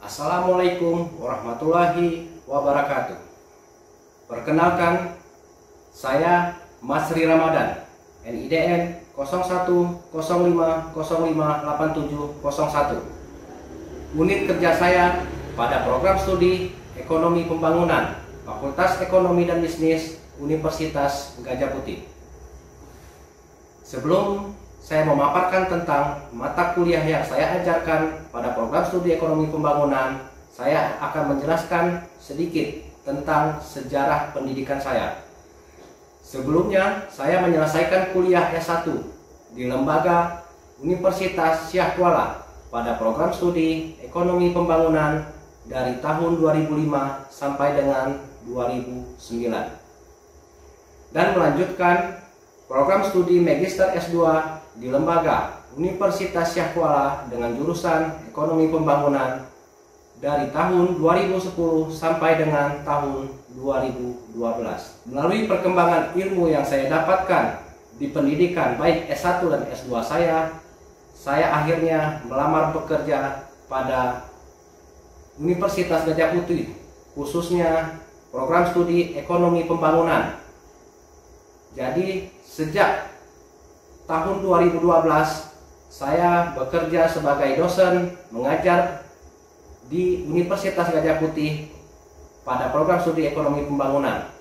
Assalamualaikum warahmatullahi wabarakatuh. Perkenalkan, saya Masri Ramadan, NIDN 0105058701. Unit kerja saya pada program studi Ekonomi Pembangunan, Fakultas Ekonomi dan Bisnis Universitas Gajah Putih. Sebelum saya memaparkan tentang mata kuliah yang saya ajarkan pada program studi Ekonomi Pembangunan, saya akan menjelaskan sedikit tentang sejarah pendidikan saya. Sebelumnya, saya menyelesaikan kuliah S1 di Lembaga Universitas Syah Kuala pada program studi Ekonomi Pembangunan dari tahun 2005 sampai dengan 2009. Dan melanjutkan program studi Magister S2 di Lembaga Universitas Syah Kuala dengan jurusan Ekonomi Pembangunan dari tahun 2010 sampai dengan tahun 2012. Melalui perkembangan ilmu yang saya dapatkan di pendidikan baik S1 dan S2 saya akhirnya melamar bekerja pada Universitas Gajah Putih, khususnya program studi Ekonomi Pembangunan. Jadi sejak tahun 2012 saya bekerja sebagai dosen mengajar di Universitas Gajah Putih pada program studi Ekonomi Pembangunan.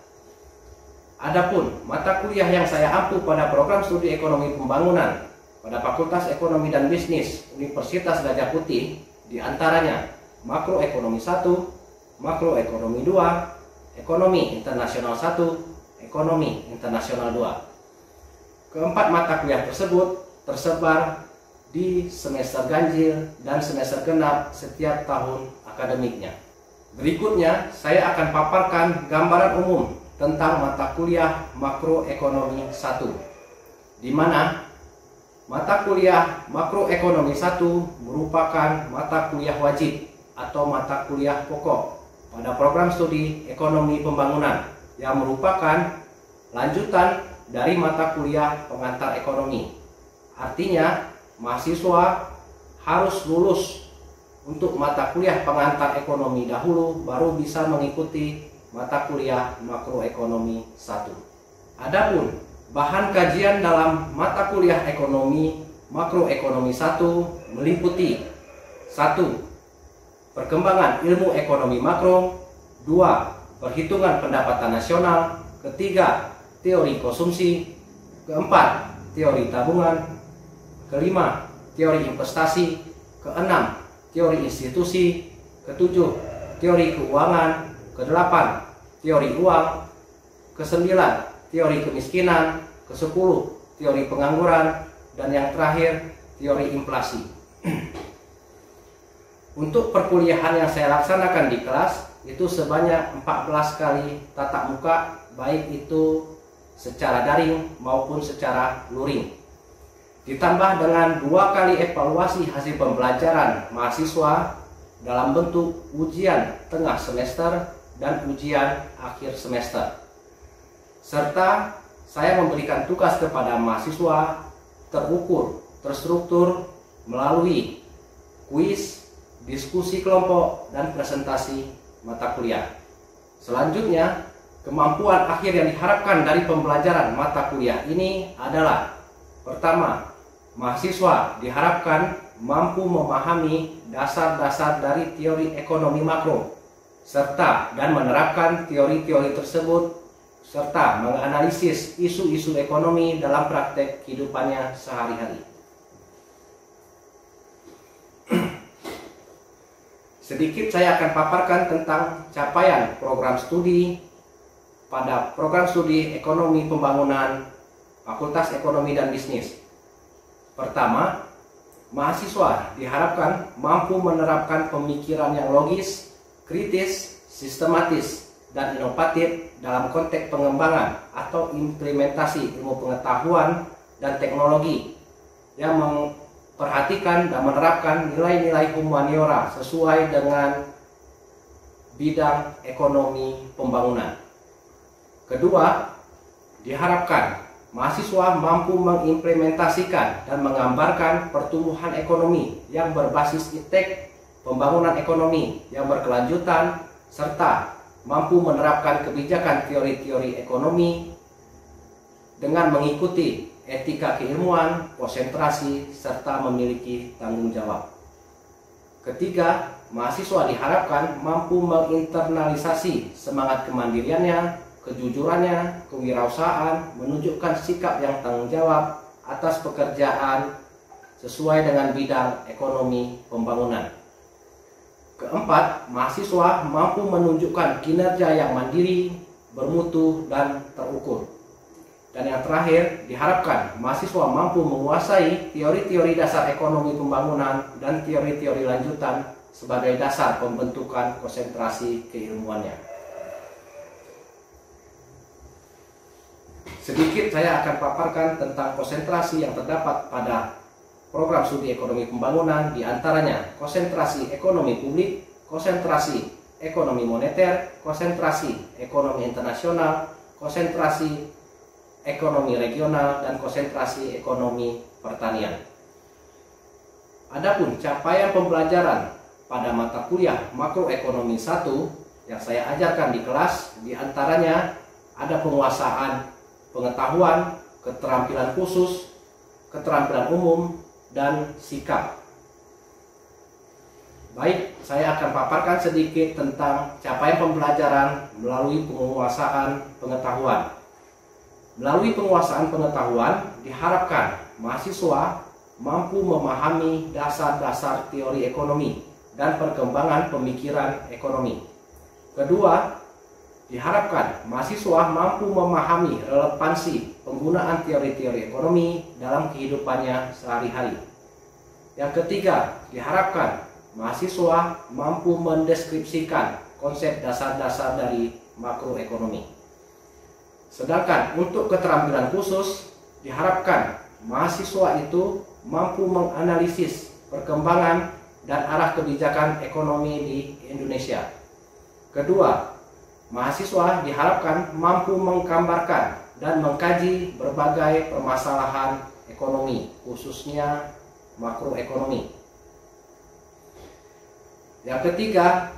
Adapun mata kuliah yang saya ampu pada program studi Ekonomi Pembangunan pada Fakultas Ekonomi dan Bisnis Universitas Gajah Putih diantaranya Makroekonomi 1, Makroekonomi 2, Ekonomi Internasional 1, Ekonomi Internasional 2. Keempat mata kuliah tersebut tersebar di semester ganjil dan semester genap setiap tahun akademiknya. Berikutnya, saya akan paparkan gambaran umum tentang mata kuliah Makroekonomi 1, di mana mata kuliah Makroekonomi 1 merupakan mata kuliah wajib atau mata kuliah pokok pada program studi Ekonomi Pembangunan yang merupakan lanjutan dari mata kuliah pengantar ekonomi. Artinya, mahasiswa harus lulus untuk mata kuliah pengantar ekonomi dahulu baru bisa mengikuti mata kuliah Makroekonomi 1. Adapun bahan kajian dalam mata kuliah Ekonomi Makroekonomi 1 meliputi 1. Perkembangan ilmu ekonomi makro, 2. Perhitungan pendapatan nasional, ketiga, teori konsumsi, keempat, teori tabungan, kelima, teori investasi, keenam, teori institusi, ketujuh, teori keuangan, kedelapan, teori uang, kesembilan, teori kemiskinan, kesepuluh, teori pengangguran, dan yang terakhir, teori inflasi. Untuk perkuliahan yang saya laksanakan di kelas itu sebanyak 14 kali tatap muka, baik itu secara daring maupun secara luring. Ditambah dengan 2 kali evaluasi hasil pembelajaran mahasiswa dalam bentuk ujian tengah semester dan ujian akhir semester. Serta saya memberikan tugas kepada mahasiswa terukur, terstruktur melalui kuis, diskusi kelompok, dan presentasi mata kuliah. Selanjutnya, kemampuan akhir yang diharapkan dari pembelajaran mata kuliah ini adalah: pertama, mahasiswa diharapkan mampu memahami dasar-dasar dari teori ekonomi makro serta dan menerapkan teori-teori tersebut serta menganalisis isu-isu ekonomi dalam praktek kehidupannya sehari-hari. Sedikit saya akan paparkan tentang capaian program studi pada program studi Ekonomi Pembangunan Fakultas Ekonomi dan Bisnis. Pertama, mahasiswa diharapkan mampu menerapkan pemikiran yang logis, kritis, sistematis, dan inovatif dalam konteks pengembangan atau implementasi ilmu pengetahuan dan teknologi yang memperhatikan dan menerapkan nilai-nilai humaniora sesuai dengan bidang ekonomi pembangunan. Kedua, diharapkan mahasiswa mampu mengimplementasikan dan menggambarkan pertumbuhan ekonomi yang berbasis iptek, pembangunan ekonomi yang berkelanjutan, serta mampu menerapkan kebijakan teori-teori ekonomi dengan mengikuti etika keilmuan, konsentrasi, serta memiliki tanggung jawab. Ketiga, mahasiswa diharapkan mampu menginternalisasi semangat kemandiriannya, kejujurannya, kewirausahaan, menunjukkan sikap yang tanggung jawab atas pekerjaan sesuai dengan bidang ekonomi pembangunan. Keempat, mahasiswa mampu menunjukkan kinerja yang mandiri, bermutu, dan terukur. Dan yang terakhir, diharapkan mahasiswa mampu menguasai teori-teori dasar ekonomi pembangunan dan teori-teori lanjutan sebagai dasar pembentukan konsentrasi keilmuannya. Sedikit saya akan paparkan tentang konsentrasi yang terdapat pada program studi ekonomi pembangunan, diantaranya konsentrasi ekonomi publik, konsentrasi ekonomi moneter, konsentrasi ekonomi internasional, konsentrasi ekonomi regional, dan konsentrasi ekonomi pertanian. Adapun capaian pembelajaran pada mata kuliah makroekonomi 1 yang saya ajarkan di kelas, diantaranya ada penguasaan pengetahuan, keterampilan khusus, keterampilan umum, dan sikap. Baik, saya akan paparkan sedikit tentang capaian pembelajaran melalui penguasaan pengetahuan. Melalui penguasaan pengetahuan, diharapkan mahasiswa mampu memahami dasar-dasar teori ekonomi dan perkembangan pemikiran ekonomi. Kedua, diharapkan mahasiswa mampu memahami relevansi penggunaan teori-teori ekonomi dalam kehidupannya sehari-hari. Yang ketiga, diharapkan mahasiswa mampu mendeskripsikan konsep dasar-dasar dari makroekonomi. Sedangkan untuk keterampilan khusus, diharapkan mahasiswa itu mampu menganalisis perkembangan dan arah kebijakan ekonomi di Indonesia. Kedua, mahasiswa diharapkan mampu menggambarkan dan mengkaji berbagai permasalahan ekonomi, khususnya makroekonomi. Yang ketiga,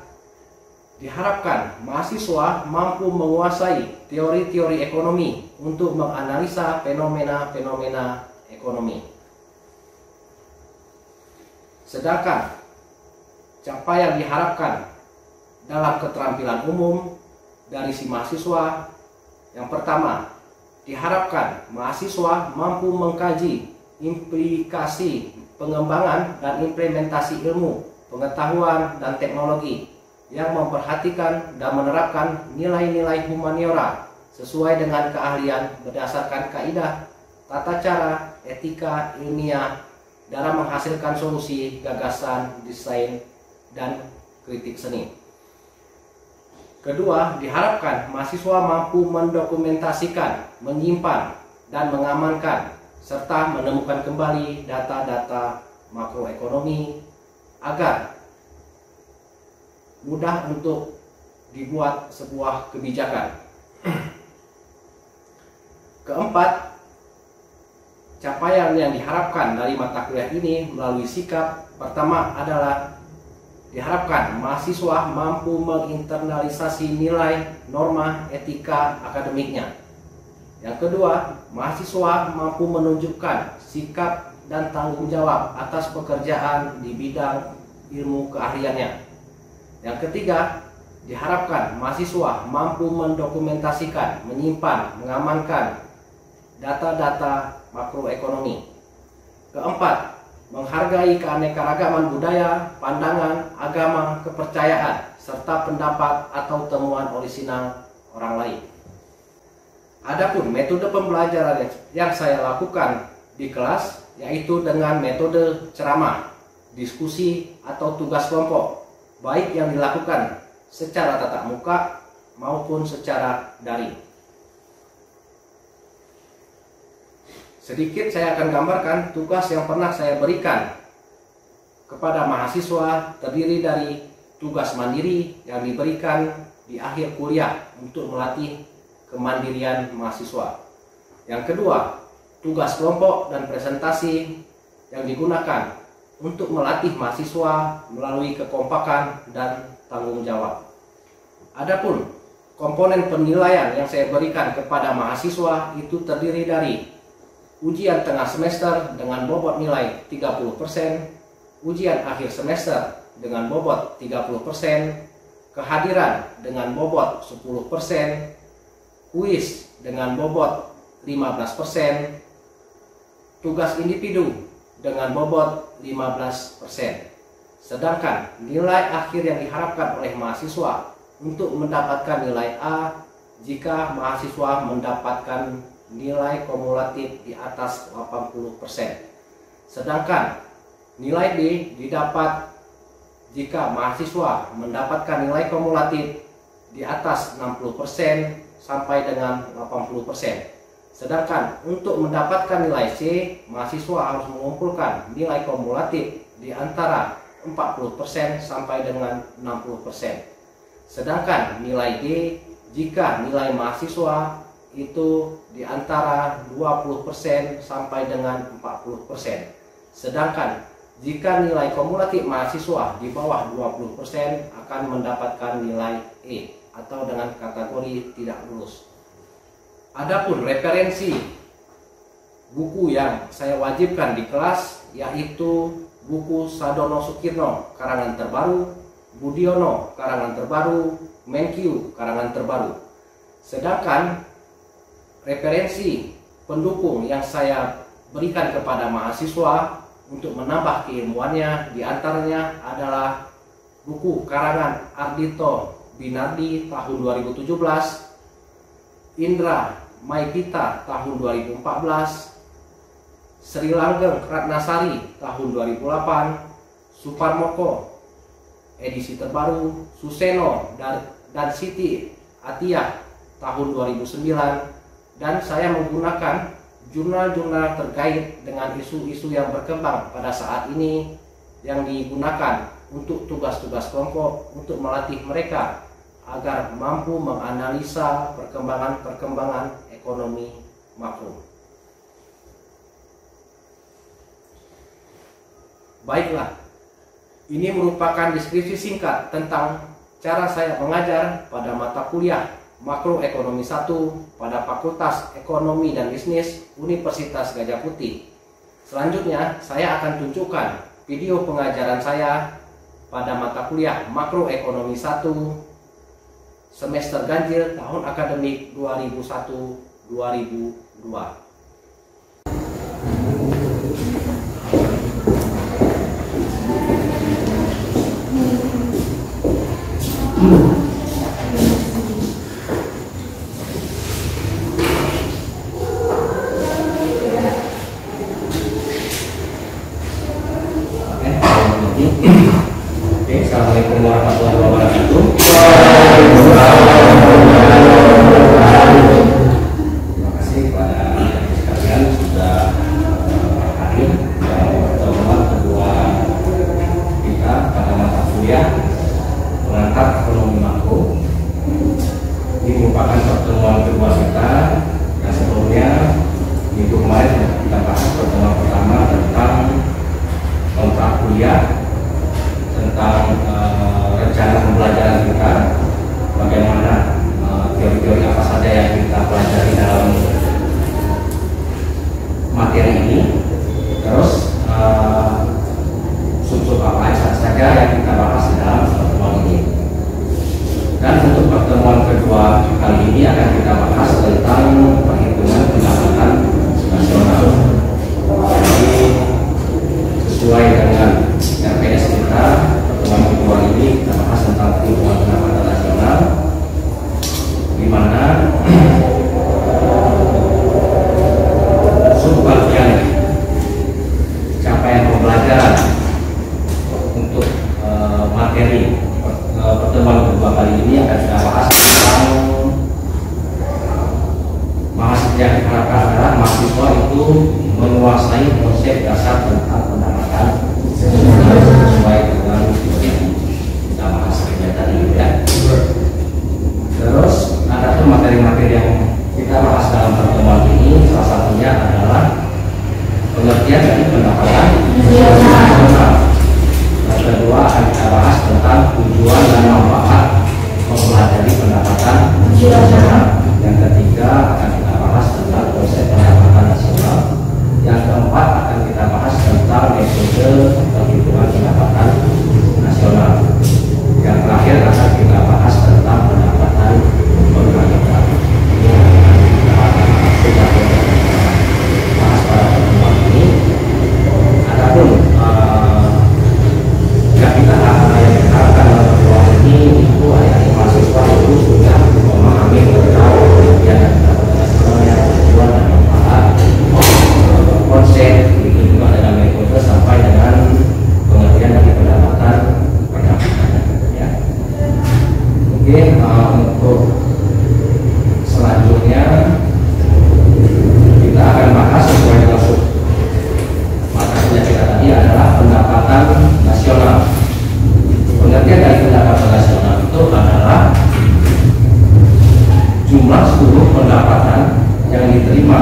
diharapkan mahasiswa mampu menguasai teori-teori ekonomi untuk menganalisa fenomena-fenomena ekonomi. Sedangkan capaian diharapkan dalam keterampilan umum dari si mahasiswa, yang pertama, diharapkan mahasiswa mampu mengkaji implikasi pengembangan dan implementasi ilmu, pengetahuan, dan teknologi yang memperhatikan dan menerapkan nilai-nilai humaniora sesuai dengan keahlian berdasarkan kaidah, tata cara, etika, ilmiah dalam menghasilkan solusi, gagasan, desain, dan kritik seni. Kedua, diharapkan mahasiswa mampu mendokumentasikan, menyimpan, dan mengamankan, serta menemukan kembali data-data makroekonomi agar mudah untuk dibuat sebuah kebijakan. Keempat, capaian yang diharapkan dari mata kuliah ini melalui sikap. Pertama adalah diharapkan mahasiswa mampu menginternalisasi nilai, norma, etika akademiknya. Yang kedua, mahasiswa mampu menunjukkan sikap dan tanggung jawab atas pekerjaan di bidang ilmu keahliannya. Yang ketiga, diharapkan mahasiswa mampu mendokumentasikan, menyimpan, mengamankan data-data makroekonomi. Keempat, menghargai keanekaragaman budaya, pandangan, agama, kepercayaan, serta pendapat atau temuan orisinal orang lain. Adapun metode pembelajaran yang saya lakukan di kelas yaitu dengan metode ceramah, diskusi, atau tugas kelompok, baik yang dilakukan secara tatap muka maupun secara daring. Sedikit saya akan gambarkan tugas yang pernah saya berikan kepada mahasiswa, terdiri dari tugas mandiri yang diberikan di akhir kuliah untuk melatih kemandirian mahasiswa. Yang kedua, tugas kelompok dan presentasi yang digunakan untuk melatih mahasiswa melalui kekompakan dan tanggung jawab. Adapun komponen penilaian yang saya berikan kepada mahasiswa itu terdiri dari ujian tengah semester dengan bobot nilai 30%, ujian akhir semester dengan bobot 30%, kehadiran dengan bobot 10%, kuis dengan bobot 15%, tugas individu dengan bobot 15%. Sedangkan nilai akhir yang diharapkan oleh mahasiswa untuk mendapatkan nilai A jika mahasiswa mendapatkan nilai kumulatif di atas 80%. Sedangkan nilai B didapat jika mahasiswa mendapatkan nilai kumulatif di atas 60% sampai dengan 80%. Sedangkan untuk mendapatkan nilai C, mahasiswa harus mengumpulkan nilai kumulatif di antara 40% sampai dengan 60%. Sedangkan nilai D, jika nilai mahasiswa itu di antara 20% sampai dengan 40%. Sedangkan jika nilai kumulatif mahasiswa di bawah 20% akan mendapatkan nilai E atau dengan kategori tidak lulus. Adapun referensi buku yang saya wajibkan di kelas yaitu buku Sadono Sukirno karangan terbaru, Budiono karangan terbaru, Menkyu karangan terbaru. Sedangkan referensi pendukung yang saya berikan kepada mahasiswa untuk menambah keilmuannya diantaranya adalah buku karangan Ardito Binardi tahun 2017, Indra Maipita tahun 2014, Sri Langgeng Ratnasari tahun 2008, Suparmoko edisi terbaru, Suseno dan Siti Atiyah tahun 2009, dan saya menggunakan jurnal-jurnal terkait dengan isu-isu yang berkembang pada saat ini yang digunakan untuk tugas-tugas kelompok untuk melatih mereka agar mampu menganalisa perkembangan ekonomi makro. Baiklah, ini merupakan deskripsi singkat tentang cara saya mengajar pada mata kuliah Makroekonomi 1 pada Fakultas Ekonomi dan Bisnis Universitas Gadjah Putih. Selanjutnya, saya akan tunjukkan video pengajaran saya pada mata kuliah Makroekonomi 1 semester ganjil tahun akademik 2001-2002. Assalamualaikum warahmatullahi wabarakatuh. Terima kasih kepada sekalian sudah hadir dalam pertemuan kedua kita pada mata kuliah Perangkat Ekonomi Makro. Ini merupakan pertemuan kedua kita. Yang sebelumnya minggu kemarin kita bahas pertemuan pertama tentang kontrak kuliah, tentang rencana pembelajaran kita, bagaimana teori-teori apa saja yang kita pelajari dalam materi ini, terus sub-sub apa saja yang kita bahas di dalam pertemuan ini. Dan untuk pertemuan kedua kali ini akan kita bahas tentang perhitungan pendapatan nasional. Jadi sesuai dengan RPS kita, pertemuan kedua ini kita bahas tentang perhitungan pendapatan nasional, di mana subbagian capaian pembelajaran untuk materi pertemuan kedua kali ini akan kita bahas tentang yang diharapkan adalah mahasiswa itu menguasai konsep dasar tentang pendapatan sesuai dengan yang kita bahas tadi ya. Terus ada tuh materi-materi yang kita bahas dalam pertemuan ini, salah satunya adalah pengertian dari pendapatan nasional. nasional. Yang ketiga akan kita bahas tentang konsep pendapatan nasional. Yang keempat akan kita bahas tentang metode perhitungan pendapatan nasional. Yang terakhir akan kita bahas tentang pendapatan per kapita. Ini akan kita bahas pada pertemuan ini. Adapun yang kita harapkan dalam pertemuan ini itu adik-adik mahasiswa itu sudah memahami tentang pengertian dan pendapatan nasionalnya, tujuan dan manfaat, konsep, begitu juga dengan metode sampai dengan pengertian dari pendapatan per kapitanya. Ya. Mungkin untuk selanjutnya kita akan bahas sesuai dengan mata kuliah kita tadi adalah pendapatan nasional. Pengertian dari pendapatan nasional itu adalah jumlah seluruh pendapatan yang diterima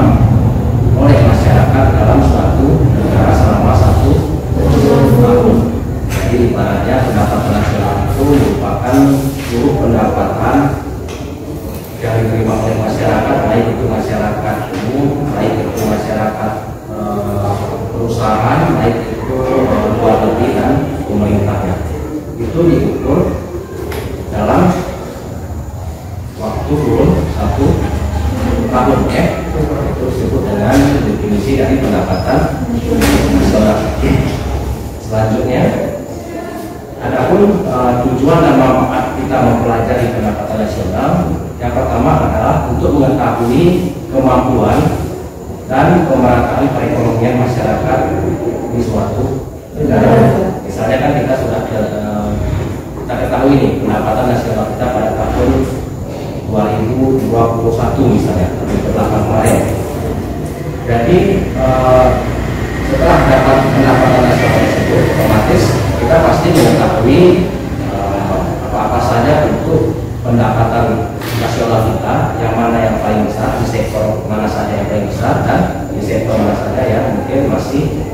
oleh masyarakat dalam suatu negara selama satu tahun. Jadi ibaratnya pendapatan nasional itu merupakan seluruh pendapatan yang diterima oleh masyarakat, baik itu masyarakat umum, baik itu masyarakat perusahaan, baik itu luar negeri dan pemerintahnya. Itu diukur dalam waktu kurun satu tahun, ya. Itu disebut dengan definisi dari pendapatan nasional. Selanjutnya, adapun tujuan dan manfaat kita mempelajari pendapatan nasional, yang pertama adalah untuk mengetahui kemampuan dan pemerataan perekonomian masyarakat di suatu negara. Misalnya kan kita sudah kita ketahui nih pendapatan nasional kita pada tahun 2021 misalnya, tahun ke-8 kemarin. Jadi setelah dapat pendapatan nasional tersebut, otomatis kita pasti mengetahui apa-apa saja bentuk pendapatan nasional kita, yang mana yang paling besar, di sektor mana saja yang paling besar, dan di sektor mana saja yang mungkin masih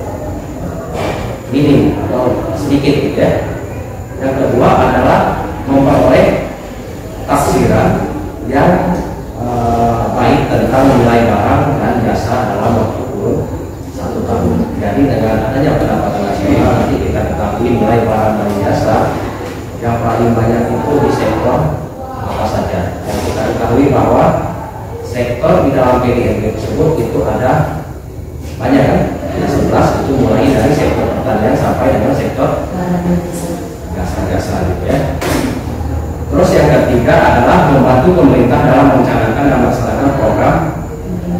minim atau sedikit, gitu ya. Yang kedua adalah memperoleh tafsiran yang baik tentang nilai barang dan jasa dalam waktu kurun satu tahun. Jadi dengan adanya pendapatan nasional nanti kita ketahui nilai barang dan jasa yang paling banyak itu di sektor apa saja. Yang kita ketahui bahwa sektor di dalam PDRB tersebut itu ada banyak, kan? Ada 11, itu mulai dari sektor pertanian sampai dengan sektor jasa-jasa, gitu ya. Terus yang ketiga adalah membantu pemerintah dalam merencanakan dan melaksanakan program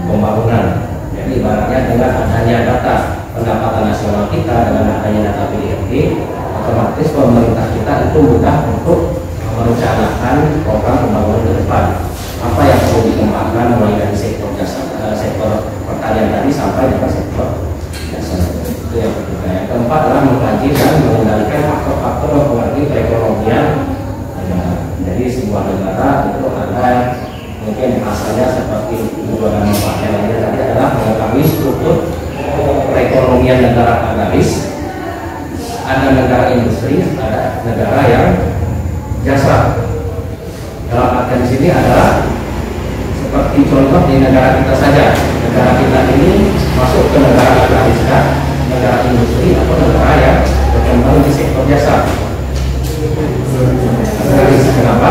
pembangunan. Jadi ibaratnya dengan adanya data pendapatan nasional kita, dengan adanya data PDRB, otomatis pemerintah kita itu mudah untuk merencanakan program pembangunan ke depan. Apa yang perlu dikembangkan mulai dari sektor jasa, sektor pertanian tadi sampai dengan sektor jasa. Itu yang ketiga. Yang keempat adalah mengkaji dan mengendalikan faktor-faktor mempengaruhi perekonomian negara. Jadi sebuah negara itu ada mungkin asalnya seperti tujuan dan manfaatnya lainnya tadi adalah mengetahui struktur perekonomian negara agraris, ada negara industri, ada negara yang jasa. Dalam artian di sini adalah seperti contoh di negara kita saja. Negara kita ini masuk ke negara agraris, negara industri, atau negara yang berkembang di sektor jasa. Agraris, kenapa?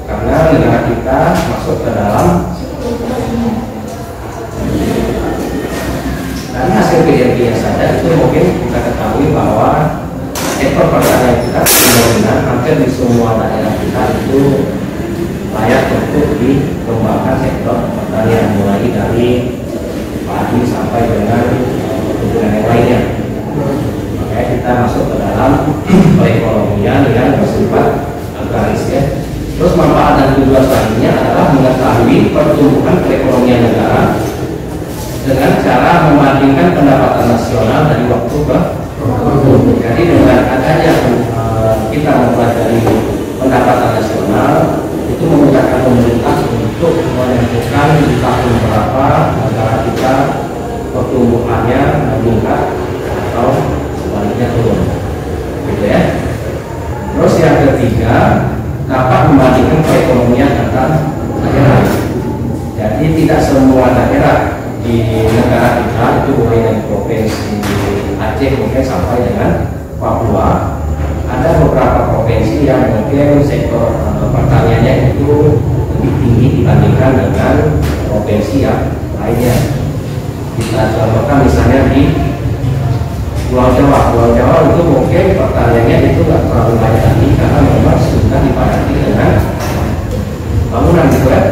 Karena negara kita masuk ke dalam dari hasil PDRB saja itu mungkin kita ketahui bahwa sektor pertanian kita benar-benar hampir di semua daerah kita itu layak untuk dikembangkan sektor pertanian, mulai dari padi sampai dengan perkebunan yang lainnya. Makanya kita masuk ke dalam perekonomian yang bersifat agraris, ya. Terus manfaat dan tujuan selanjutnya adalah mengetahui pertumbuhan perekonomian negara dengan cara membandingkan pendapatan nasional dari waktu ke waktu. Jadi dengan adanya kita mempelajari pendapatan nasional, itu memudahkan pemerintah untuk menentukan di tahun berapa negara kita pertumbuhannya meningkat atau sebaliknya turun, gitu ya. Terus yang ketiga, dapat membandingkan perekonomian antar daerah. Jadi tidak semua daerah di negara kita itu mulai dari provinsi Aceh mungkin sampai dengan Papua, ada beberapa provinsi yang mungkin sektor pertaniannya itu lebih tinggi dibandingkan dengan provinsi yang lainnya. Kita contohkan misalnya di Pulau Jawa. Pulau Jawa itu mungkin pertaniannya itu nggak terlalu banyak lagi karena memang sudah dipadati dengan bangunan gitu ya.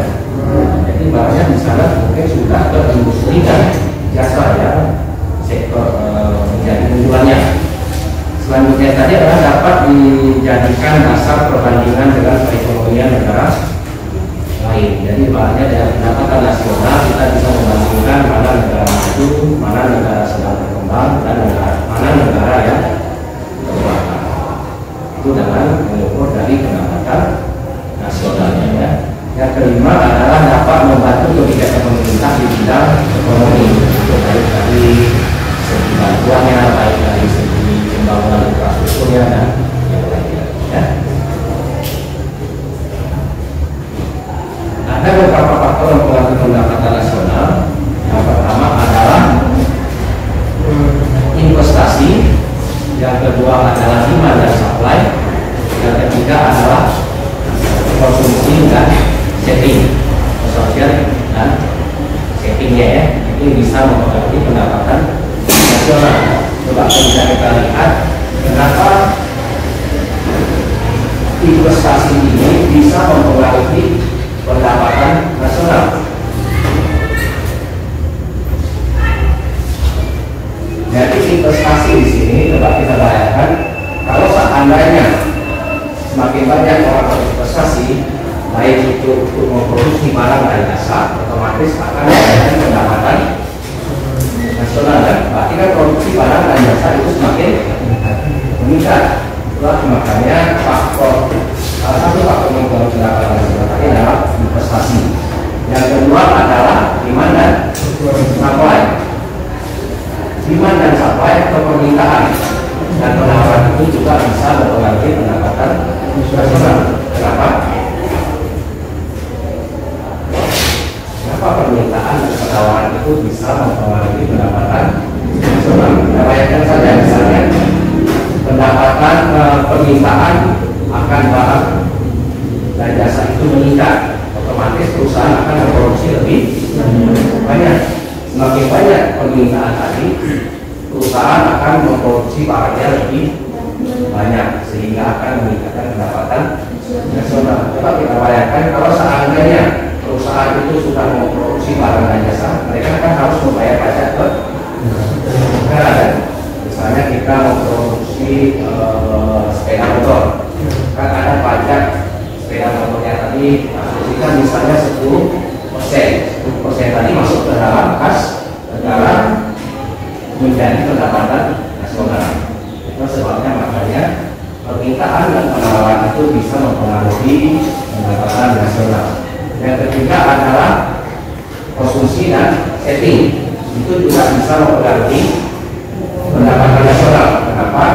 Jadi barangnya di sana mungkin sudah ke industri dan jasa yang sektor menjadi unggulannya. Selanjutnya tadi adalah dapat dijadikan dasar perbandingan dengan perekonomian negara lain. Jadi barangnya dari pendapatan nasional kita bisa membandingkan mana negara maju, mana negara sedang berkembang, dan mana negara yang berkembang. Itu dengan mengukur dari pendapatan nasionalnya ya. Yang kelima adalah dapat membantu kebijakan pemerintah di bidang ekonomi, baik dari segi bantuannya, baik dari segi pembangunan infrastrukturnya dan yang lainnya. Ya. Ada beberapa faktor yang mempengaruhi pendapatan nasional. Yang pertama adalah investasi, yang kedua adalah demand dan supply, yang ketiga adalah konsumsi dan saving, sosial dan savingnya ya, itu bisa mempengaruhi pendapatan nasional. Coba bisa kita lihat kenapa investasi ini bisa mempengaruhi pendapatan nasional. Jadi investasi di sini coba kita bayangkan kalau seandainya semakin banyak orang berinvestasi, baik itu untuk memproduksi barang dan jasa, otomatis akan meningkatkan pendapatan nasional. Dan berarti kan produksi barang dan jasa itu semakin meningkat. Itulah makanya salah satu faktor mempengaruhi pendapatan nasional tadi adalah investasi. Yang kedua adalah demand dan supply. Demand dan supply atau permintaan dan penawaran itu juga bisa mempengaruhi pendapatan nasional. Kenapa? Kenapa permintaan dan penawaran itu bisa mempengaruhi pendapatan nasional? Kita bayangkan saja misalnya pendapatan permintaan akan barang dan jasa itu meningkat, otomatis perusahaan akan memproduksi lebih banyak. Semakin banyak permintaan tadi, perusahaan akan memproduksi barangnya lebih banyak sehingga akan meningkatkan pendapatan nasional. Coba kita bayangkan kalau seandainya perusahaan itu sudah memproduksi barang dan jasa, mereka kan harus membayar pajak ke negara kan? Misalnya kita memproduksi sepeda motor, kan ada pajak sepeda motornya tadi asumsikan misalnya 10% tadi masuk ke dalam kas negara menjadi pendapatan nasional. Itu sebabnya makanya permintaan dan penawaran itu bisa mempengaruhi pendapatan nasional. Yang ketiga adalah konsumsi dan saving, itu juga bisa mempengaruhi pendapatan nasional. Kenapa?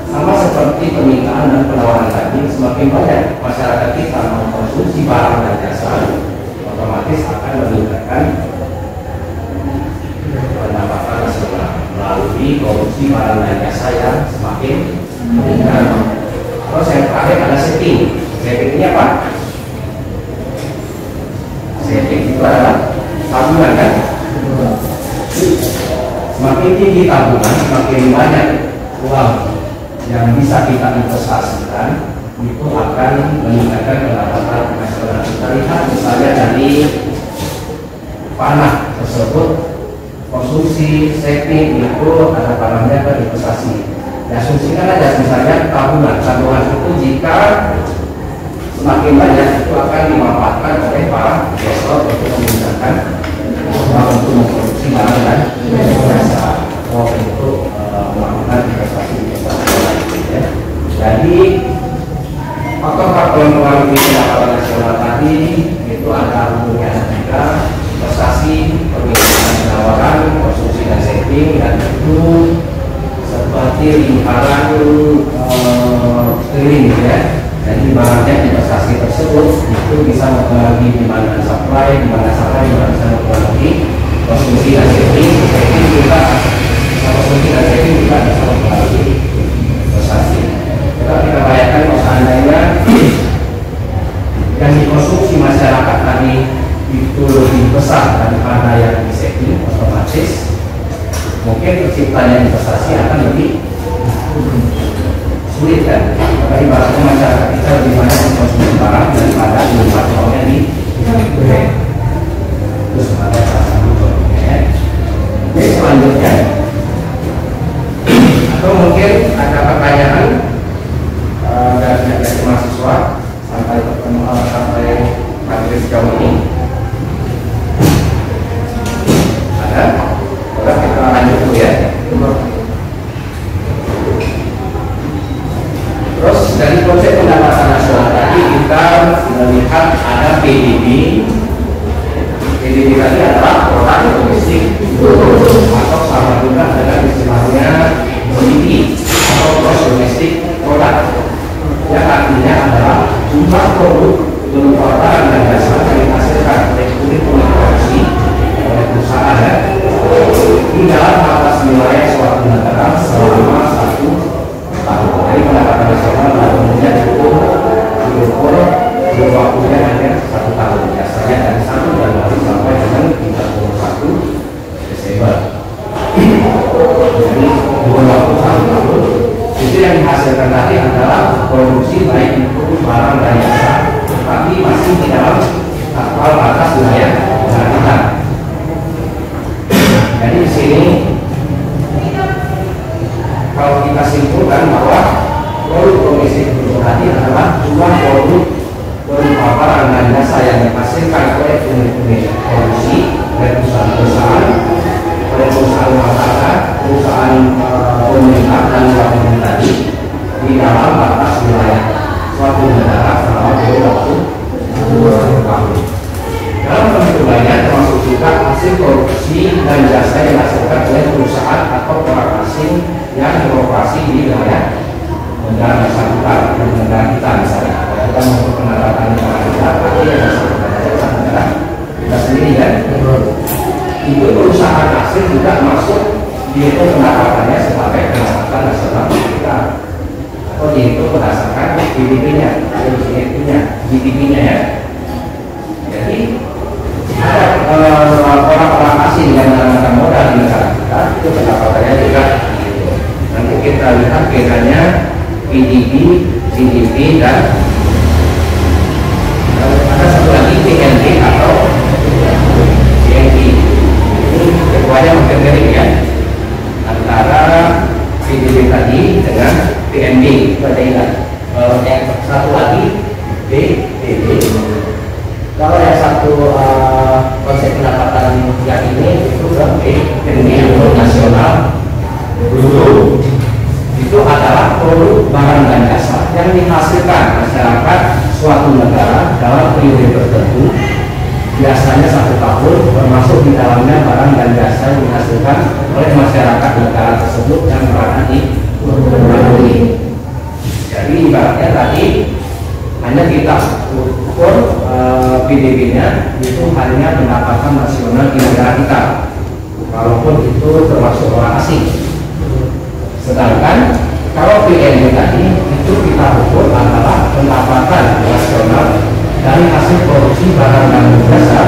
Sama seperti permintaan dan penawaran tadi, semakin banyak masyarakat kita mengkonsumsi barang dan jasa, otomatis akan meningkatkan pendapatan nasional melalui konsumsi barang dan jasa yang semakin meningkat. Terus yang terakhir ada saving. Saving ini apa? Saving itu adalah tabungan kan? Semakin tinggi tabungan, semakin banyak uang yang bisa kita investasikan, itu akan meningkatkan pendapatan nasional. Kita lihat misalnya dari panah tersebut, konsumsi, saving itu ada panahnya ke investasi. Asumsikan aja misalnya tabungan itu jika semakin banyak itu akan dimanfaatkan oleh para investor untuk menggunakan untuk memproduksi barang dan jasa, untuk melakukan investasi ya. Jadi faktor-faktor yang mempengaruhi pendapatan nasional tadi itu ada hubungannya juga investasi, permintaan penawaran, konsumsi dan saving, dan itu seperti lingkaran keliling ya. Dan ibaratnya investasi tersebut itu bisa mempengaruhi demand dan supply, juga bisa mempengaruhi konsumsi dan saving, konsumsi dan saving juga bisa mempengaruhi investasi. Tetapi kita bayangkan kalau seandainya yang dikonsumsi masyarakat tadi itu lebih besar daripada yang di saving, otomatis mungkin terciptanya investasi akan lebih sulit kan. Karena ibaratnya masyarakat kita lebih banyak mengkonsumsi barang daripada jumlah uangnya di itu sebenarnya salah satu contohnya. Oke, selanjutnya atau mungkin ada pertanyaan dari mahasiswa sampai materi sejauh ini ada? Boleh kita lanjut dulu ya. Terus dari konsep pendapatan nasional tadi kita melihat ada PDB. PDB tadi adalah produk domestik atau sama juga dengan istilahnya GDP atau gross domestic product, yang artinya adalah jumlah produk berupa barang dan jasa yang dihasilkan oleh unit produksi oleh perusahaan di dalam batas wilayah suatu negara selama 1 tahun. Jadi pendapatan nasional umumnya diukur waktunya hanya 1 tahun, biasanya dari 1 Januari sampai dengan 31 Desember. Jadi bukan waktu 1 tahun. Itu yang dihasilkan tadi adalah produksi baik itu barang dan jasa, tapi masih di dalam aktual batas wilayah negara kita. Jadi di sini kalau kita simpulkan bahwa produk domestik bruto tadi adalah jumlah produk berupa barang dan jasa yang dihasilkan oleh unit-unit produksi oleh perusahaan-perusahaan, oleh perusahaan masyarakat, perusahaan pemerintah dan luar negeri tadi di dalam batas wilayah suatu negara selama waktu 2 tahun. Dalam perhitungannya termasuk juga hasil produksi dan jasa yang dihasilkan oleh perusahaan atau orang asing yang beroperasi di wilayah negara bersangkutan dan negara kita. Misalnya kita mau pendapatan negara kita, tapi yang bersangkutan negara kita sendiri kan, itu perusahaan asing juga masuk dihitung pendapatannya sebagai pendapatan nasional kita, atau dihitung berdasarkan GDP-nya, GDP-nya ya. Jadi ada orang-orang asing yang menanamkan modal di negara kita, itu pendapatannya juga. Nanti kita lihat bedanya PDB, GDP dan ada satu lagi PNB atau PNB. Ini keduanya mungkin mirip ya, antara PDB tadi dengan PNB. Itu ada ingat. Yang satu lagi PDB. Kalau yang satu konsep pendapatan yang ini itu PNB atau nasional bruto. Itu adalah produk barang dan jasa yang dihasilkan masyarakat suatu negara dalam periode tertentu, biasanya 1 tahun, termasuk di dalamnya barang dan jasa yang dihasilkan oleh masyarakat negara tersebut yang berada di luar negeri. Jadi ibaratnya tadi hanya kita ukur PDB-nya itu hanya pendapatan nasional di negara kita, walaupun itu termasuk orang asing. Sedangkan kalau PNB tadi itu kita ukur adalah pendapatan nasional dari hasil produksi barang dan jasa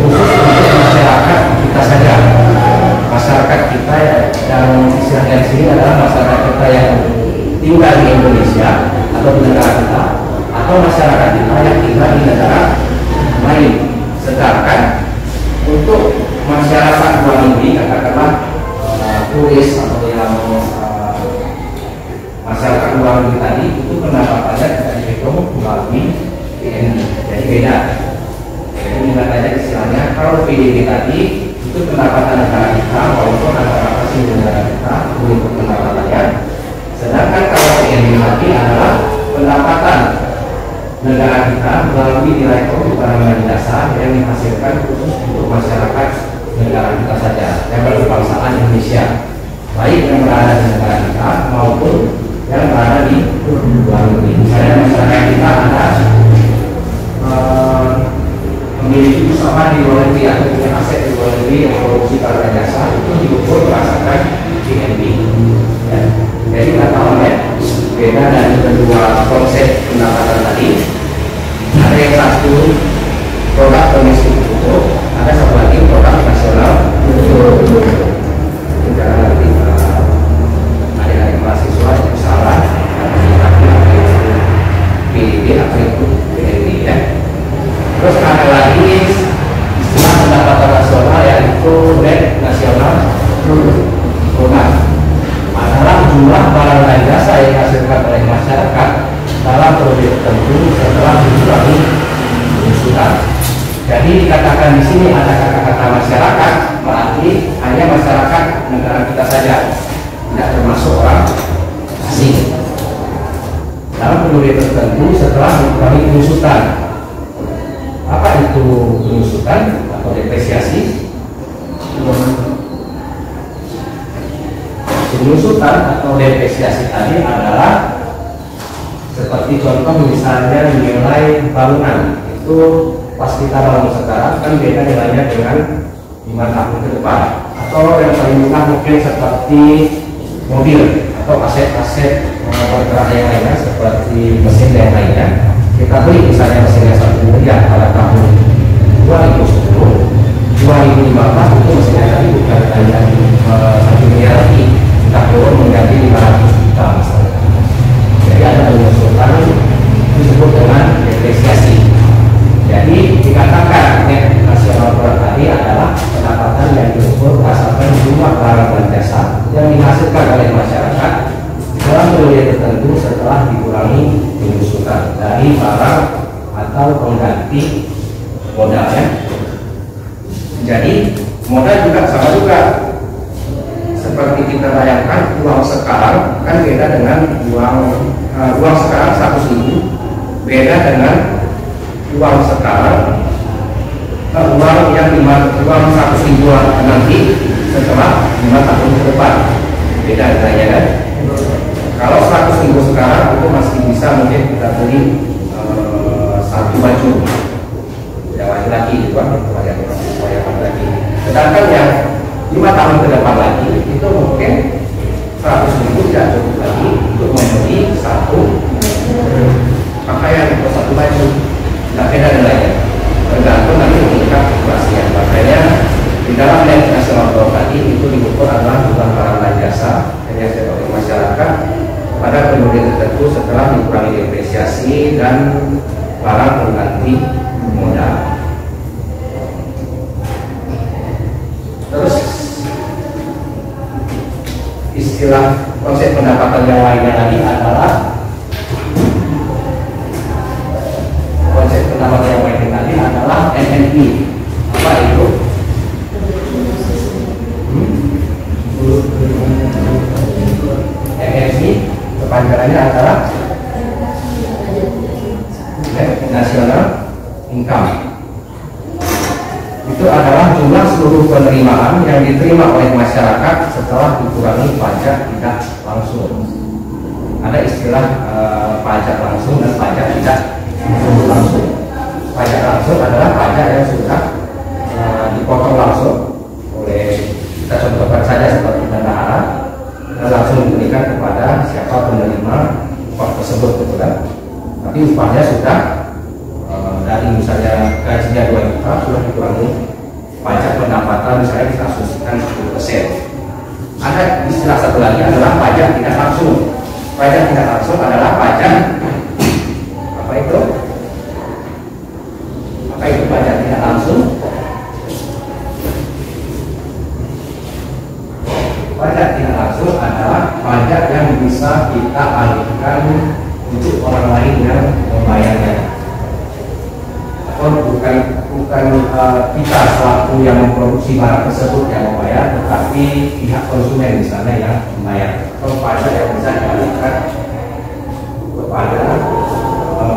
khusus untuk masyarakat kita saja. Masyarakat kita yang istilahnya di sini adalah masyarakat kita yang tinggal di Indonesia atau di negara kita, atau masyarakat kita yang tinggal di negara lain. Sedangkan untuk masyarakat luar negeri, katakanlah turis atau yang masyarakat luar negeri tadi, itu pendapatannya kita dihitung melalui PNB. Jadi beda. Jadi ingat aja istilahnya, kalau PDB tadi itu pendapatan negara kita, walaupun ada hasil negara kita untuk pendapatannya. Sedangkan kalau PNB tadi adalah pendapatan negara kita melalui nilai produk barang dan jasa yang dihasilkan khusus untuk masyarakat negara kita saja yang berkebangsaan Indonesia, baik yang berada di negara kita maupun yang berada di luar negeri. Misalnya berikut BNI ya. Terus ada lagi istilah pendapatan nasional yaitu net nasional produk, adalah jumlah barang dan jasa yang dihasilkan oleh masyarakat dalam periode tertentu setelah dikurangi pengusutan. Jadi dikatakan di sini ada kata-kata masyarakat, berarti hanya masyarakat negara kita saja, tidak termasuk orang asing. Dalam periode tertentu setelah dikurangi pengusutan. Apa itu pengusutan atau depresiasi? Pengusutan atau depresiasi tadi adalah seperti contoh misalnya nilai bangunan itu pas kita bangun sekarang kan beda nilainya dengan 5 tahun ke depan, atau yang paling mudah mungkin seperti mobil atau aset-aset bergerak yang lainnya seperti mesin dan lainnya. Kita beli misalnya mesinnya 1 miliar pada tahun 2010, 2015 itu mesinnya tadi bukan hanya 1 miliar lagi, kita turun menjadi 500 juta misalnya. Jadi ada pengusutan disebut dengan depresiasi. Jadi dikatakan net nasional produk tadi adalah pendapatan yang diukur berdasarkan jumlah barang dan jasa yang dihasilkan oleh masyarakat dalam periode tertentu setelah dikurangi pengusutan dari barang atau pengganti modalnya. Jadi modal juga sama juga seperti kita bayangkan uang sekarang kan beda dengan uang sekarang 100.000 beda dengan uang sekarang uang yang uang 100.000 nanti setelah 5 tahun ke depan beda nilainya kan. Kalau 100.000 sekarang itu masih bisa mungkin kita beli satu baju yang laki-laki gitu kan, yang laki. Sedangkan yang 5 tahun ke depan lagi itu mungkin 100.000 tidak cukup lagi untuk membeli satu pakaian atau satu baju. Tidak beda nilainya, tergantung nanti tingkat inflasinya. Makanya di dalam net nasional produk tadi itu diukur adalah jumlah barang dan jasa yang dihasilkan oleh masyarakat pada periode tertentu setelah dikurangi depresiasi dan barang pengganti modal. Terus istilah konsep pendapatan yang lainnya tadi adalah konsep pendapatan yang lainnya tadi adalah NNI. Apa itu? NNI kepanjangannya adalah Net National Income. Itu adalah jumlah seluruh penerimaan yang diterima oleh masyarakat setelah dikurangi pajak tidak langsung. Ada istilah pajak langsung dan pajak tidak langsung. Pajak langsung adalah pajak yang sudah dipotong langsung oleh, kita contohkan saja seperti bendahara, dan langsung diberikan kepada siapa penerima upah tersebut, gitu kan. Tapi upahnya sudah dari misalnya gajinya 2 juta sudah dikurangi pajak pendapatan misalnya kita asumsikan 10%. Ada istilah satu lagi adalah pajak tidak langsung. Pajak tidak langsung adalah pajak apa itu? Apa itu pajak tidak langsung? Pajak tidak langsung adalah pajak yang bisa kita alihkan untuk orang lain yang membayarnya. Bukan kita selaku yang memproduksi barang tersebut yang membayar, tetapi pihak konsumen misalnya yang membayar. Atau pajak yang bisa dialihkan kepada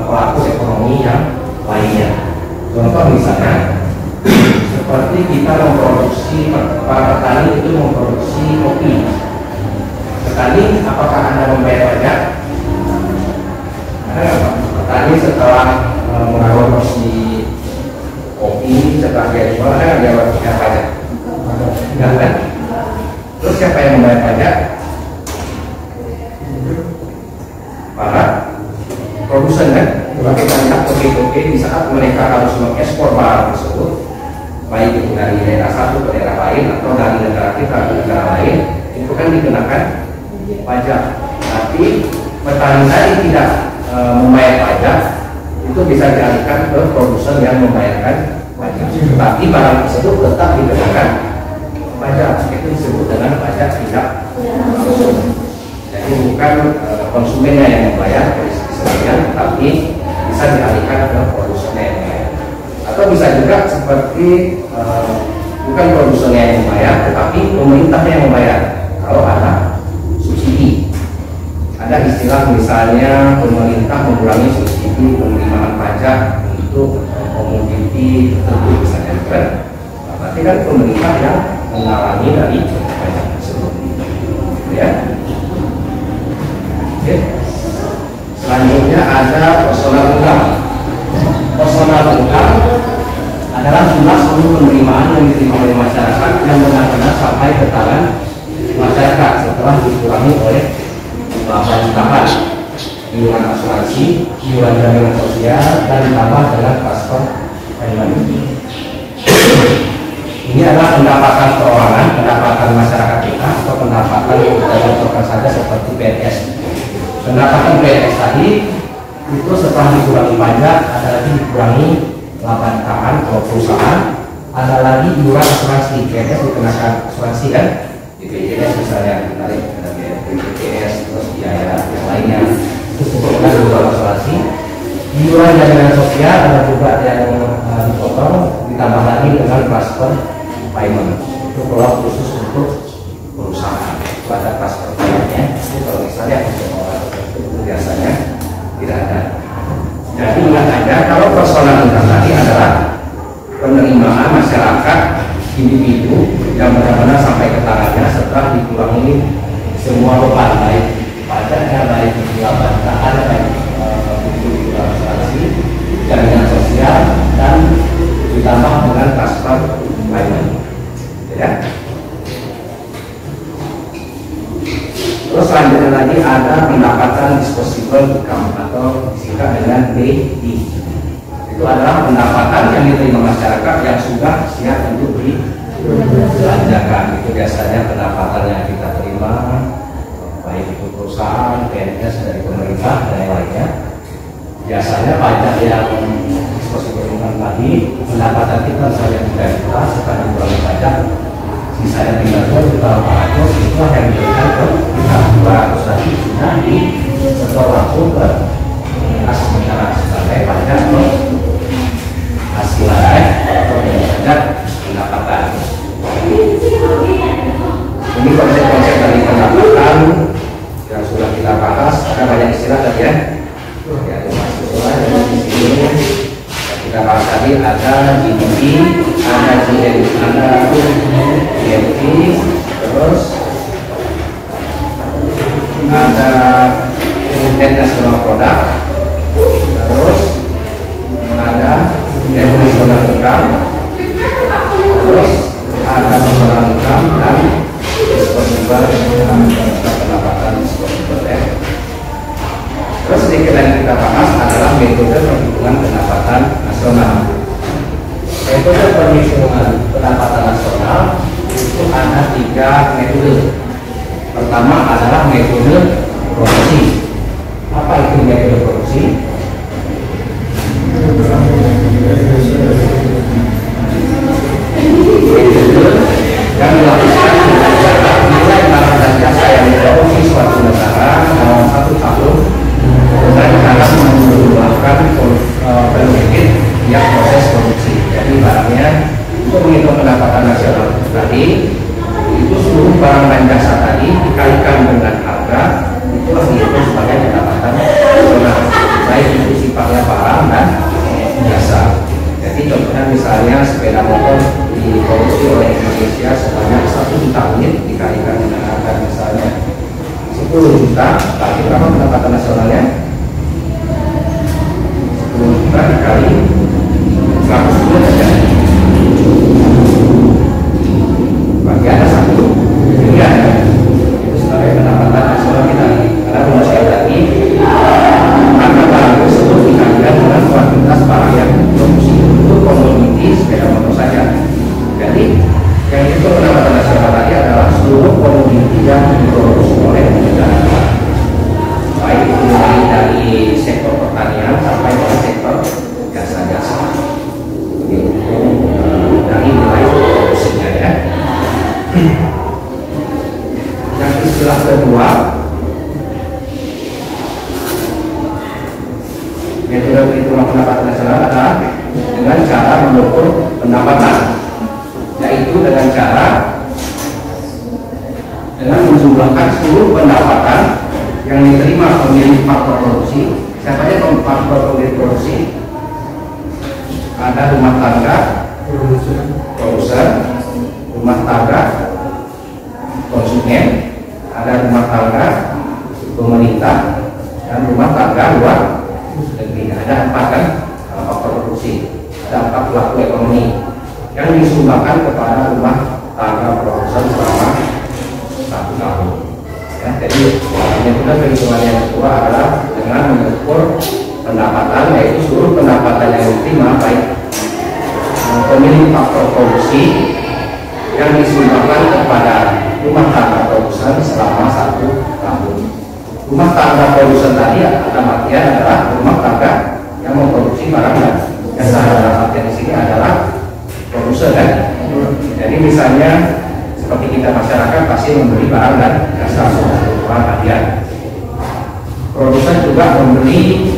pelaku ekonomi yang lainnya. Contoh misalnya seperti kita memproduksi, para petani itu memproduksi kopi. Petani apakah Anda membayar pajak? Ada nggak? Petani setelah memproduksi kopi setelah dia jual, ada nggak dia pajak? Enggak kan? Terus siapa yang membayar pajak? Para produsen kan? Kalau kita lihat kopi di saat mereka harus mengekspor barang tersebut, baik itu dari daerah satu ke daerah lain atau dari negara kita ke negara lain, itu kan dikenakan pajak. Tapi petani tadi tidak membayar pajak itu bisa dialihkan ke produsen yang membayarkan pajak. Tapi barang tersebut tetap dikenakan pajak. Itu disebut dengan pajak tidak langsung. Jadi bukan konsumennya yang membayar istilahnya, tapi bisa dialihkan ke produsennya yang membayar. Atau bisa juga seperti bukan produsennya yang membayar, tetapi pemerintahnya yang membayar. Kalau ada subsidi, ada istilah misalnya pemerintah mengurangi subsidi penerimaan pajak untuk komoditi tertentu misalnya, kan? Berarti kan pemerintah yang mengalami dari pajak tersebut, ya. Oke. Selanjutnya ada personal income. Personal income adalah jumlah seluruh penerimaan yang diterima oleh masyarakat yang benar-benar sampai ke tangan masyarakat setelah dikurangi oleh tambahan iuran asuransi, iuran jaminan sosial, dan ditambah dengan transfer payment. Ini adalah pendapatan perorangan, pendapatan masyarakat kita, atau pendapatan kita contohkan saja seperti PNS. Pendapatan PNS tadi itu setelah dikurangi pajak, ada lagi dikurangi laba tambahan kalau perusahaan, ada lagi iuran asuransi. PNS dikenakan asuransi kan, BPJS misalnya ditarik, ada BPJS, terus biaya yang lainnya itu sebutkan iuran asuransi. Iuran jaminan sosial ada juga yang dipotong, ditambah lagi dengan transfer payment. Itu kalau khusus untuk perusahaan, itu ada transfer paymentnya. Itu kalau misalnya untuk orang tertentu biasanya tidak ada. Jadi ingat aja, kalau personal income tadi adalah penerimaan masyarakat individu yang benar-benar sampai ke tangannya setelah dikurangi semua beban, baik pajaknya, baik labanan, baik asuransi, jaminan sosial, dan ditambah dengan transfer payment, ya. Terus selanjutnya lagi ada pendapatan disposable income atau disingkat dengan DI. Itu adalah pendapatan yang diterima masyarakat yang sudah siap untuk dibelanjakan. Itu biasanya pendapatan yang kita terima, baik itu perusahaan, PNS dari pemerintah dan yang lainnya. Biasanya pajak yang disposable income tadi, pendapatan kita misalnya 3 juta, setelah dikurangi pajak sisanya 3 juta 400, itu yang diberikan ke kita 200 lagi sudah disetor langsung ke kas negara sebagai pajak penghasilan atau pajak pendapatan. Ini konsep-konsep dari pendapatan yang sudah kita bahas. Ada banyak istilah tadi ya. Ya, mahasiswa yang di sini kita bahas tadi ada GDP, ada GNP, terus ada Net National Product, terus ada Net National Income, terus ada National Income dan disposable pendapatan disposable. Terus sedikit yang kita bahas adalah metode perhitungan pendapatan nasional. Metode perhitungan pendapatan nasional itu ada 3 metode. Pertama adalah metode produksi. Apa itu metode produksi? Metode yang dilakukan dengan cara nilai barang dan jasa yang diproduksi suatu negara dalam 1 tahun dengan cara menggunakan penelitian yang proses produksi. Jadi barangnya untuk menghitung pendapatan nasional tadi itu seluruh barang dan jasa tadi dikalikan dengan harga, itulah dihitung sebagai pendapatan nasional, baik itu sifatnya barang dan jasa. Jadi contohnya misalnya sepeda motor diproduksi oleh Indonesia sebanyak 1 juta unit dikalikan dengan harga misalnya 10 juta, berarti berapa pendapatan nasionalnya? 10 juta dikali 100 unit saja. perhitungan pendapatan nasional adalah dengan cara mengukur pendapatan, yaitu dengan cara menjumlahkan seluruh pendapatan yang diterima pemilik faktor produksi. Siapa aja faktor pemilik produksi? Ada rumah tangga, produsen, rumah tangga, konsumen, ada rumah tangga, pemerintah, dan rumah tangga luar negeri. Ada 4 kan faktor produksi, ada 4 pelaku ekonomi yang disumbangkan kepada rumah tangga produsen selama 1 tahun. Ya, jadi metode perhitungan yang kedua adalah dengan mengukur pendapatan, yaitu seluruh pendapatan yang diterima baik pemilik faktor produksi yang disumbangkan kepada rumah tangga produsen selama 1 tahun. Rumah tangga produsen tadi ada artian adalah rumah tangga yang memproduksi barang dan jasa. Dalam artian di sini adalah produsen kan. Jadi misalnya seperti kita masyarakat pasti membeli barang dan jasa barang hadiah. Produsen juga membeli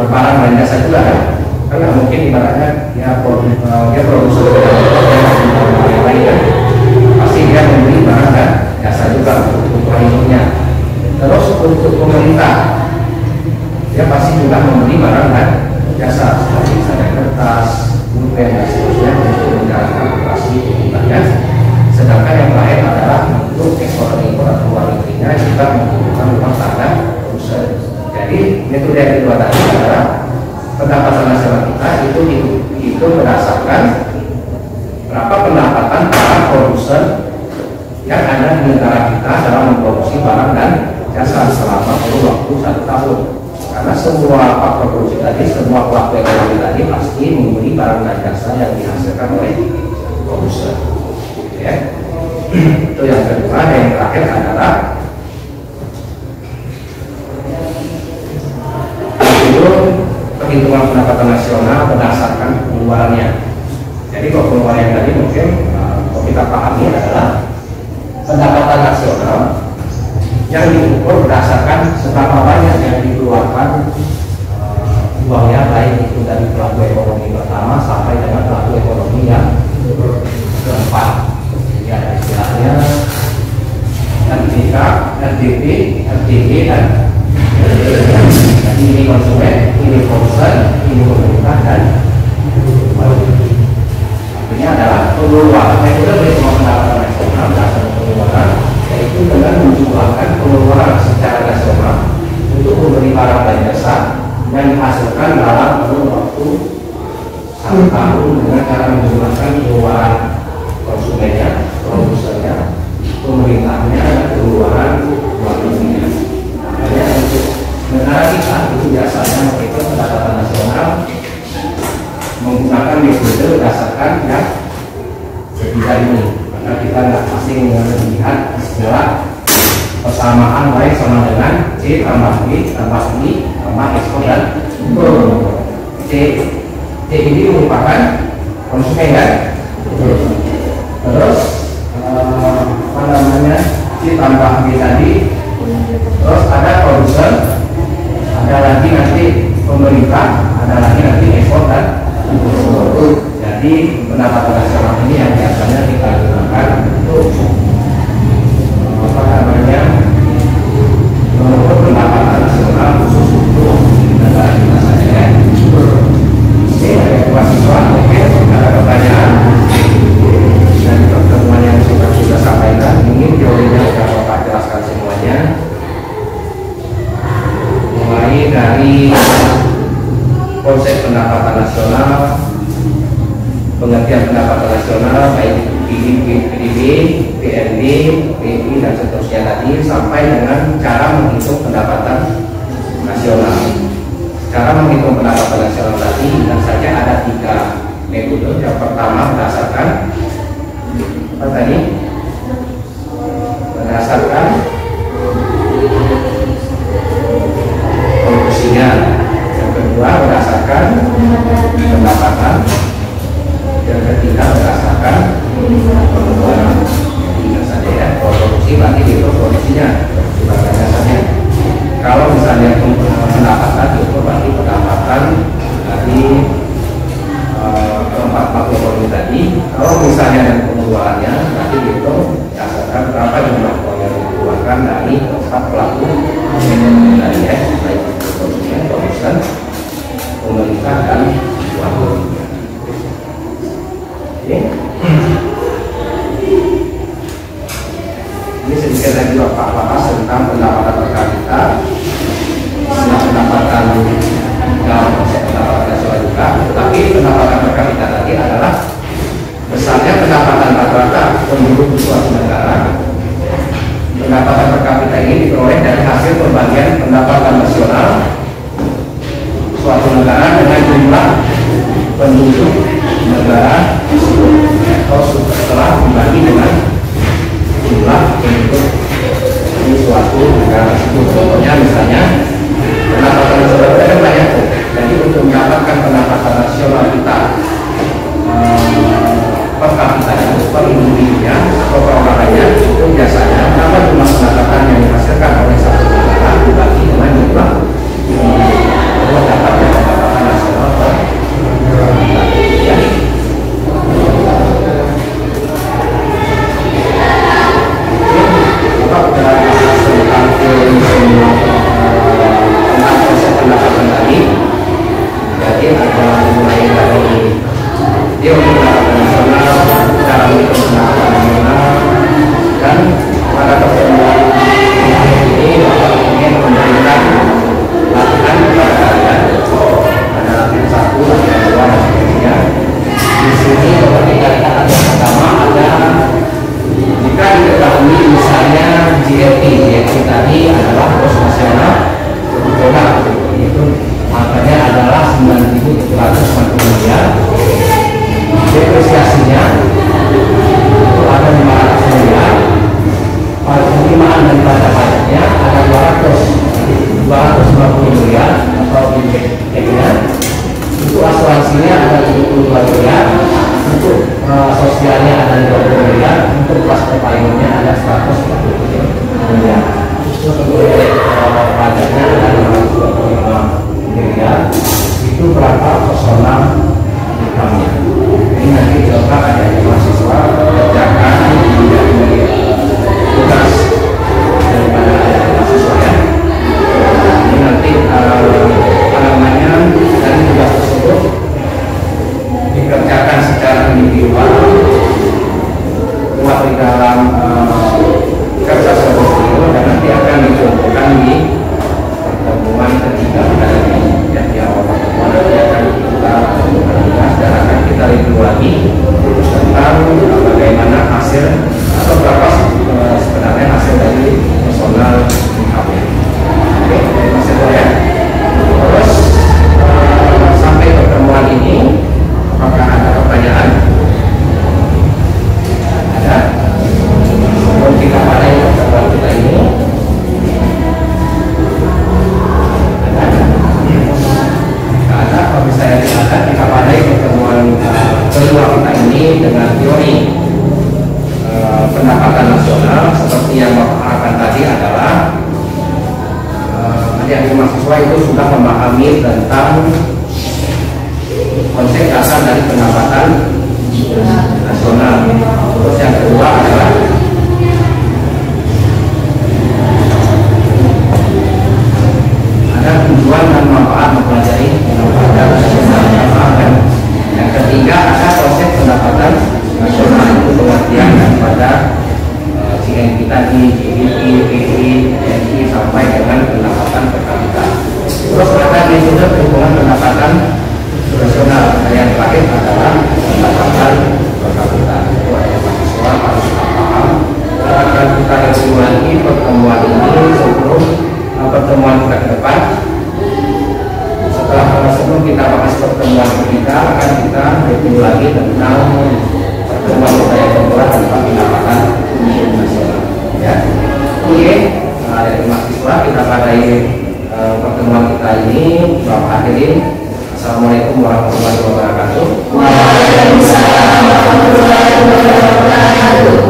barang dan jasa juga kan. Karena mungkin ibaratnya dia produsen yang lain kan. Pasti dia membeli barang dan jasa juga untuk kebutuhan hidupnya. Terus untuk pemerintah, dia pasti juga membeli barang dan jasa seperti misalnya kertas, pulpen dan seterusnya untuk menjalankan operasi pemerintahnya. Sedangkan yang lain adalah untuk ekspor dan impor atau luar negerinya juga membutuhkan rumah tangga produsen. Jadi metode yang kedua tadi adalah pendapatan nasional kita itu dihitung berdasarkan berapa pendapatan para produsen yang ada di negara kita dalam memproduksi barang dan jasa selama waktu 1 tahun. Karena semua faktor produksi tadi, semua pelaku ekonomi tadi pasti membeli barang dan jasa yang dihasilkan oleh produsen. Ya. Itu yang kedua. Dan yang terakhir adalah itu perhitungan pendapatan nasional berdasarkan pengeluarannya. Jadi kalau pengeluaran yang tadi mungkin kalau kita pahami adalah pendapatan nasional yang diukur berdasarkan seberapa banyak yang dikeluarkan uangnya, baik itu dari pelaku ekonomi pertama sampai dengan pelaku ekonomi yang keempat. Jadi ada istilahnya RDK, RDP, RDG dan ini konsumen, ini produsen, ini pemerintah dan artinya adalah pengeluaran. Yang kita beri semua pendapatan nasional berdasarkan pengeluaran, yaitu dengan menjumlahkan pengeluaran secara nasional untuk membeli barang dan jasa yang dihasilkan dalam waktu 1 tahun dengan cara menjumlahkan pengeluaran konsumennya, produsennya, pemerintahnya, dan pengeluaran luar negerinya. Makanya untuk negara kita itu biasanya menghitung pendapatan nasional menggunakan metode berdasarkan yang ketiga ini. Karena kita nggak pasti melihat istilah persamaan baik sama dengan C tambah B tambah I tambah ekspor dan impor. C ini merupakan konsumen kan. Terus apa namanya, C tambah B tadi. Terus ada produsen, ada lagi nanti pemerintah, ada lagi nanti ekspor dan impor. Jadi pendapatan nasional ini yang biasanya kita gunakan untuk apa namanya, menurut pendapatan nasional khusus untuk negara kita saja. Ini ada dua siswa, mungkin ada pertanyaan dan pertemuan yang sudah kita sampaikan. Ini teorinya sudah Bapak jelaskan semuanya, mulai dari konsep pendapatan nasional, pengertian pendapatan nasional baik PDB, PNB, PI dan seterusnya tadi, sampai dengan cara menghitung pendapatan nasional. Cara menghitung pendapatan nasional tadi dan saja ada 3 metode. Yang pertama berdasarkan apa tadi? Berdasarkan produksinya. Yang kedua berdasarkan pendapatan. Yang ketiga berdasarkan pengeluaran. Tidak saja ya, produksi berarti itu produksinya, sebagai dasarnya. Kalau misalnya pendapatan itu berarti pendapatan pemerintah dan warga dunia. Oke. Ini sedikit lagi Bapak bahas tentang pendapatan per kapita. Pendapatan pendapatan nasional juga, tetapi pendapatan per kapita tadi adalah besarnya pendapatan rata-rata penduduk suatu negara. Pendapatan per kapita ini diperoleh dari hasil pembagian pendapatan nasional suatu negara dengan jumlah penduduk negara tersebut, atau setelah dibagi dengan jumlah penduduk di suatu negara tersebut. Contohnya misalnya pendapatan nasional kita kan banyak tuh. Jadi untuk mendapatkan pendapatan nasional kita per kapita per individunya atau perorangannya, itu biasanya berapa jumlah pendapatan yang dihasilkan oleh satu negara dibagi dengan jumlah untuk dapatnya pendapatan nasional per kapita. Ya. Bapak sudah bahas tentang konsep pendapatan tadi. Jadi ada mulai dari dia untuk pendapatan nasional, cara menghitung pendapatan nasional, dan pada pertemuan ini Bapak ingin memberikan latihan kepada kalian. Ada latihan 1, latihan 2, dan sebagainya. Di sini Bapak tinggal lihat ada yang pertama, ada jika diketahui misalnya GDP tadi adalah gross nasional produk, itu makanya adalah 9.790 miliar. Depresiasinya itu ada 500 miliar. Penerimaan dan pajaknya ada 250 miliar atau IPK-nya. Itu asuransinya ada 72 miliar. Untuk sosialnya ada 20 miliar. Untuk kelas perpalingannya ada 140 miliar. Untuk pajaknya ada 225 miliar. Itu berapa personal income-nya. Ini nanti coba ada mahasiswa kerjakan menjadi tugas daripada mahasiswa ya. Ini nanti namanya dari tugas tersebut dikerjakan secara individual, buat di dalam kerja portfolio, dan nanti akan dicontohkan di pertemuan ketiga ya, di awal pertemuan nanti akan kita bahas dan akan kita review lagi tentang bagaimana hasil atau berapa sebenarnya hasil dari personal income-nya. Oke, masih boleh ya. Terus sampai pertemuan ini apakah ada pertanyaan? Ada? Sebelum kita mulai pertemuan kita ini, ada, kalau misalnya tidak, kita padai pertemuan kedua kita ini dengan teori pendapatan nasional seperti yang Bapak harapkan tadi adalah adik-adik mahasiswa itu sudah memahami tentang konsep dasar dari pendapatan nasional. Terus yang kedua adalah ada tujuan dan manfaat mempelajari pendapatan nasional. Yang ketiga ada konsep pendapatan nasional, itu pengertian daripada GNP tadi, GDP, PDB, NI sampai dengan pendapatan per kapita. Terus ada metode perhitungan pendapatan nasional. Yang terakhir adalah pendapatan per kapita. Itu ada mahasiswa harus paham. Dan akan kita review lagi pertemuan ini sebelum pertemuan kita ke depan. Sebelum kita bahas pertemuan ketiga, akan kita review lagi tentang pertemuan kita yang kedua tentang pendapatan nasional. Ya, oke. Dari mahasiswa kita padai pertemuan kita ini. Bapak hadirin, assalamualaikum warahmatullahi wabarakatuh. Waalaikumsalam warahmatullahi wabarakatuh.